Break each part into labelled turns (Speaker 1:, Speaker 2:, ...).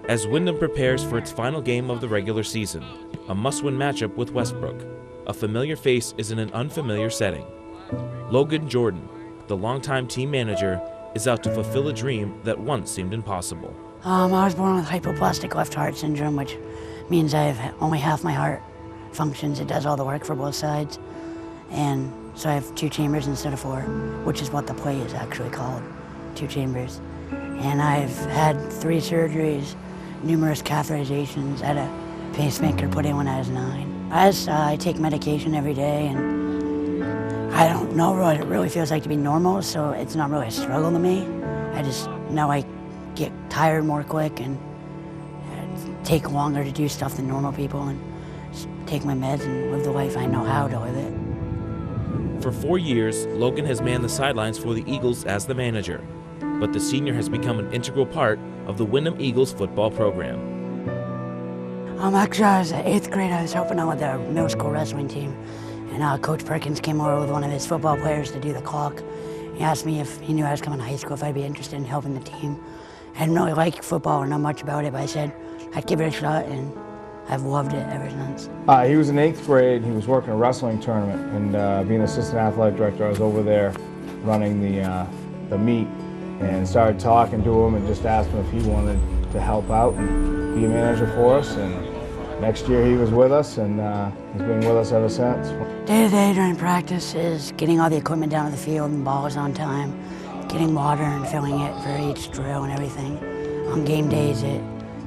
Speaker 1: As Windham prepares for its final game of the regular season, a must-win matchup with Westbrook, a familiar face is in an unfamiliar setting. Logan Jordan, the longtime team manager, is out to fulfill a dream that once seemed impossible.
Speaker 2: I was born with hypoplastic left heart syndrome, which means I have only half my heart functions. It does all the work for both sides. And so I have 2 chambers instead of 4, which is what the play is actually called, 2 chambers. And I've had 3 surgeries, numerous catheterizations, had a pacemaker put in when I was 9. I take medication every day, and I don't know what it really feels like to be normal, so it's not really a struggle to me. I just know I get tired more quick and take longer to do stuff than normal people, and just take my meds and live the life I know how to live it.
Speaker 1: For 4 years, Logan has manned the sidelines for the Eagles as the manager, but the senior has become an integral part of the Windham Eagles football program.
Speaker 2: Actually, I was in 8th grade. I was helping out with the middle school wrestling team, and Coach Perkins came over with one of his football players to do the clock. He asked me if he knew I was coming to high school, if I'd be interested in helping the team. I didn't really like football or know much about it, but I said I'd give it a shot, and I've loved it ever since.
Speaker 3: He was in 8th grade. He was working a wrestling tournament, and being assistant athletic director, I was over there running the meet, and started talking to him and just asked him if he wanted to help out and be a manager for us. And next year he was with us, and he's been with us ever since.
Speaker 2: Day to day during practice is getting all the equipment down to the field and balls on time, getting water and filling it for each drill and everything. On game days,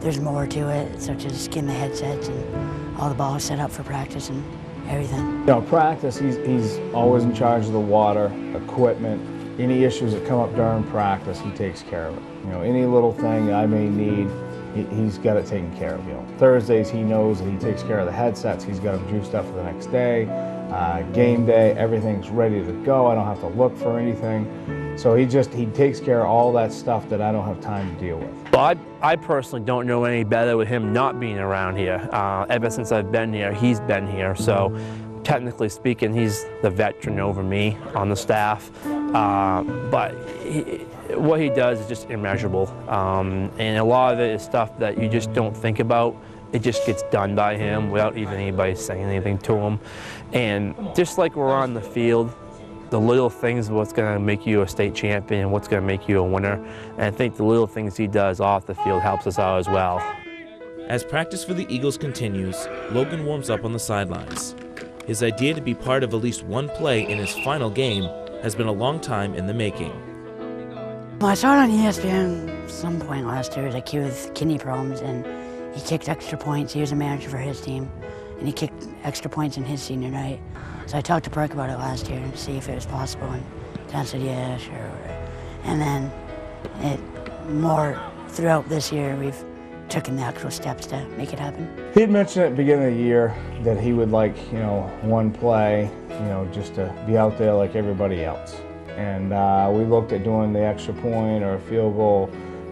Speaker 2: there's more to it, such as getting the headsets and all the balls set up for practice and everything.
Speaker 3: You know, practice, he's always in charge of the water, equipment. Any issues that come up during practice, he takes care of it. You know, any little thing I may need, he's got it taken care of. You know, Thursdays he knows that he takes care of the headsets. He's got them juiced up for the next day. Game day, everything's ready to go. I don't have to look for anything. So he takes care of all that stuff that I don't have time to deal with.
Speaker 4: Well, I personally don't know any better with him not being around here. Ever since I've been here, he's been here. So technically speaking, he's the veteran over me on the staff. But what he does is just immeasurable. And a lot of it is stuff that you just don't think about. It just gets done by him without even anybody saying anything to him. And just like we're on the field, the little things are what's going to make you a state champion, what's going to make you a winner. And I think the little things he does off the field helps us out as well.
Speaker 1: As practice for the Eagles continues, Logan warms up on the sidelines. His idea to be part of at least one play in his final game has been a long time in the making.
Speaker 2: I saw it on ESPN some point last year as a kid with kidney problems, and he kicked extra points. He was a manager for his team, and he kicked extra points in his senior night. So I talked to Perk about it last year to see if it was possible, and Dan said, yeah, sure. And then more throughout this year, we've taken the actual steps to make it happen.
Speaker 3: He had mentioned at the beginning of the year that he would like, you know, one play, you know, just to be out there like everybody else. And we looked at doing the extra point or a field goal.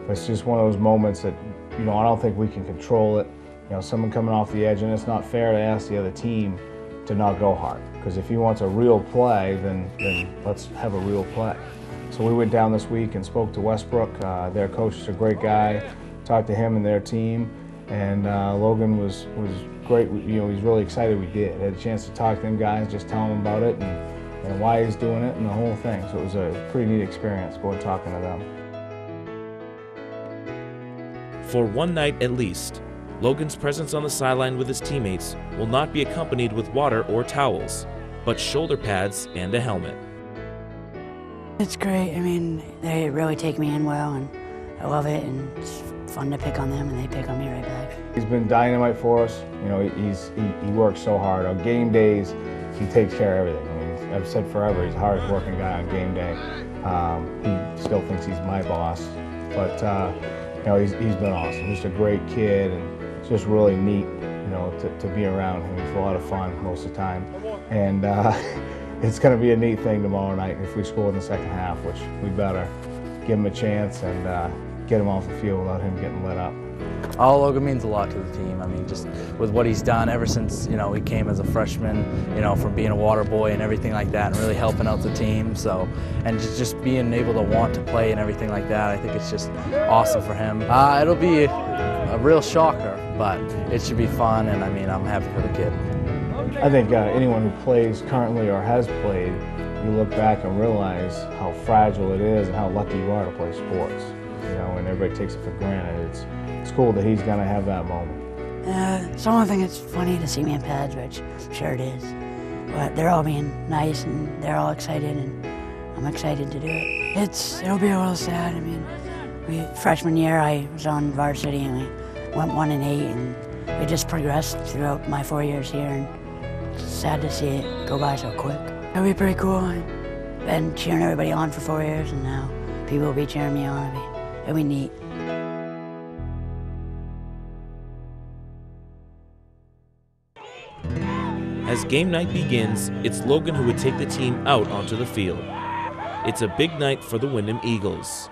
Speaker 3: It's just one of those moments that, you know, I don't think we can control it. You know, someone coming off the edge, and it's not fair to ask the other team to not go hard. Because if he wants a real play, then let's have a real play. So we went down this week and spoke to Westbrook. Their coach is a great guy. Talked to him and their team, and Logan was great. You know, he's really excited we did. Had a chance to talk to them guys, just tell them about it and why he's doing it and the whole thing. So it was a pretty neat experience going talking to them.
Speaker 1: For one night at least, Logan's presence on the sideline with his teammates will not be accompanied with water or towels, but shoulder pads and a helmet.
Speaker 2: It's great. I mean, they really take me in well, and I love it, and it's fun to pick on them, and they pick on me right back. He's
Speaker 3: been dynamite for us. You know, he works so hard. On game days, he takes care of everything. I mean, I've said forever, he's the hardest working guy on game day. He still thinks he's my boss, but you know, he's been awesome. Just a great kid, and it's just really neat, you know, to be around him. It's a lot of fun most of the time, and it's going to be a neat thing tomorrow night if we score in the second half, which we better give him a chance and get him off the field without him getting lit up.
Speaker 5: Oh, Logan means a lot to the team. I mean, just with what he's done ever since, he came as a freshman, from being a water boy and everything like that, and really helping out the team. So, and just being able to want to play and everything like that, I think it's just awesome for him. It'll be a real shocker, but it should be fun, and I mean, I'm happy for the kid.
Speaker 3: I think anyone who plays currently or has played, you look back and realize how fragile it is and how lucky you are to play sports. And everybody takes it for granted. It's cool that he's going to have that moment.
Speaker 2: Someone think it's funny to see me in pads, which I'm sure it is. But they're all being nice and they're all excited, and I'm excited to do it. It'll be a little sad. I mean, freshman year I was on varsity and we went 1-8, and we just progressed throughout my 4 years here, and it's sad to see it go by so quick. It'll be pretty cool. I've been cheering everybody on for 4 years, and now people will be cheering me on. It'll be neat.
Speaker 1: As game night begins, it's Logan who would take the team out onto the field. It's a big night for the Windham Eagles.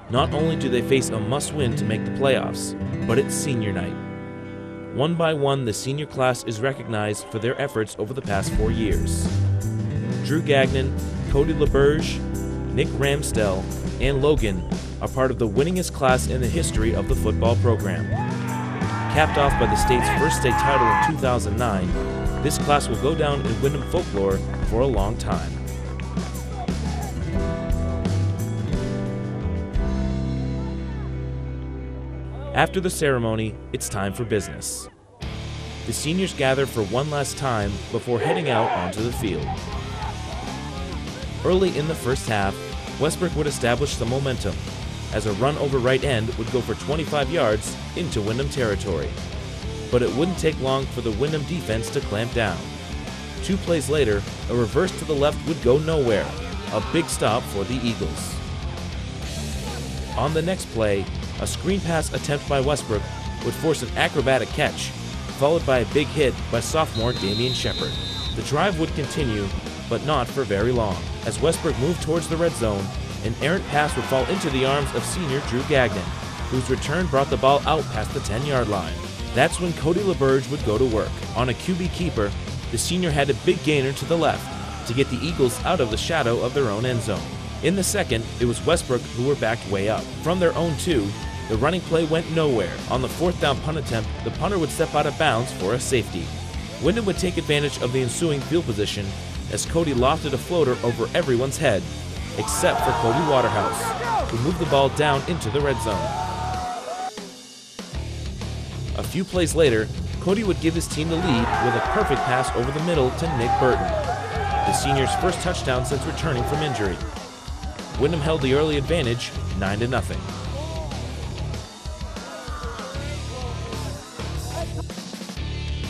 Speaker 1: Not only do they face a must-win to make the playoffs, but it's senior night. One by one, the senior class is recognized for their efforts over the past 4 years. Drew Gagnon, Cody LaBerge, Nick Ramsdell, and Logan are part of the winningest class in the history of the football program. Capped off by the state's first state title in 2009, this class will go down in Windham folklore for a long time. After the ceremony, it's time for business. The seniors gather for one last time before heading out onto the field. Early in the first half, Westbrook would establish the momentum, as a run over right end would go for 25 yards into Windham territory. But it wouldn't take long for the Windham defense to clamp down. 2 plays later, a reverse to the left would go nowhere, a big stop for the Eagles. On the next play, a screen pass attempt by Westbrook would force an acrobatic catch, followed by a big hit by sophomore Damian Shepard. The drive would continue, but not for very long. As Westbrook moved towards the red zone, an errant pass would fall into the arms of senior Drew Gagnon, whose return brought the ball out past the 10-yard line. That's when Cody LaBerge would go to work. On a QB keeper, the senior had a big gainer to the left to get the Eagles out of the shadow of their own end zone. In the second, it was Westbrook who were backed way up. From their own 2, the running play went nowhere. On the 4th down punt attempt, the punter would step out of bounds for a safety. Wyndham would take advantage of the ensuing field position as Cody lofted a floater over everyone's head, except for Cody Waterhouse, who moved the ball down into the red zone. A few plays later, Cody would give his team the lead with a perfect pass over the middle to Nick Burton, the senior's first touchdown since returning from injury. Windham held the early advantage, 9-0.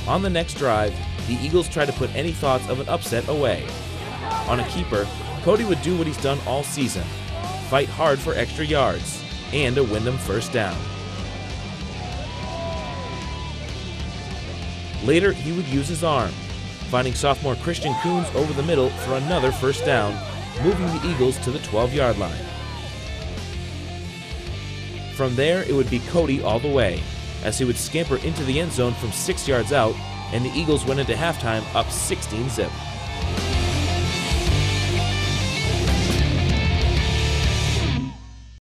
Speaker 1: On the next drive, the Eagles tried to put any thoughts of an upset away. On a keeper, Cody would do what he's done all season, fight hard for extra yards and a Windham first down. Later, he would use his arm, finding sophomore Christian Coons over the middle for another first down, moving the Eagles to the 12-yard line. From there, it would be Cody all the way, as he would scamper into the end zone from 6 yards out, and the Eagles went into halftime up 16-zip.